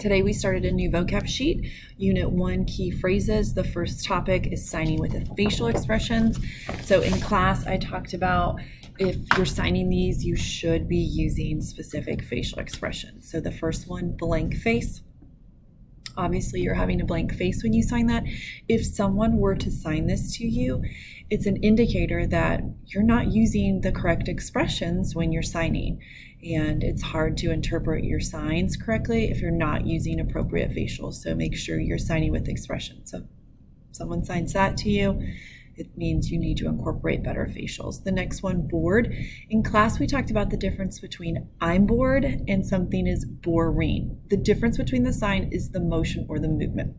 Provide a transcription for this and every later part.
Today we started a new vocab sheet, Unit 1, key phrases. The first topic is signing with facial expressions. So in class, I talked about if you're signing these, you should be using specific facial expressions. So the first one, blank face. Obviously, you're having a blank face when you sign that. If someone were to sign this to you, it's an indicator that you're not using the correct expressions when you're signing. And it's hard to interpret your signs correctly if you're not using appropriate facials. So make sure you're signing with expressions. So if someone signs that to you, it means you need to incorporate better facials. The next one, bored. In class, we talked about the difference between I'm bored and something is boring. The difference between the sign is the motion or the movement.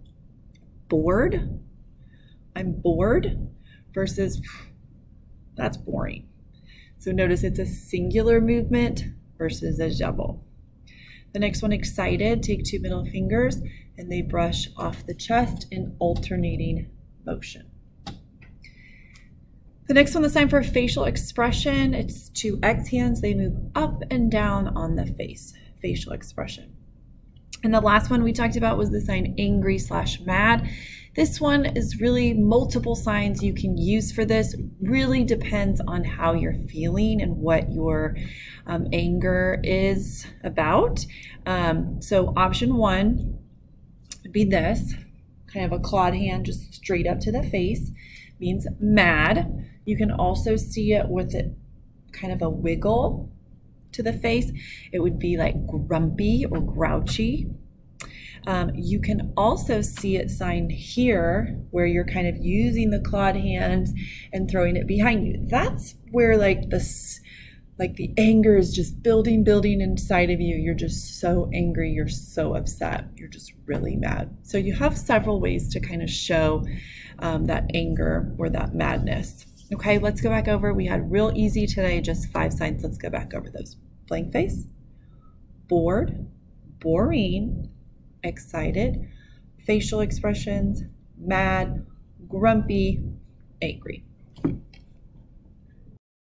Bored, I'm bored, versus that's boring. So notice it's a singular movement versus a double. The next one, excited. Take two middle fingers and they brush off the chest in alternating motion. The next one, the sign for facial expression, it's two X hands. They move up and down on the face, facial expression. And the last one we talked about was the sign angry/mad. This one is really multiple signs you can use for this. Really depends on how you're feeling and what your anger is about. So option one would be this, kind of a clawed hand just straight up to the face, means mad. You can also see it with it kind of a wiggle to the face. It would be like grumpy or grouchy. You can also see it signed here where you're kind of using the clawed hands and throwing it behind you. That's where like the anger is just building inside of you. You're just so angry. You're so upset. You're just really mad. So you have several ways to kind of show that anger or that madness. Okay, let's go back over. We had real easy today, just 5 signs. Let's go back over those. Blank face, bored, boring, excited, facial expressions, mad, grumpy, angry.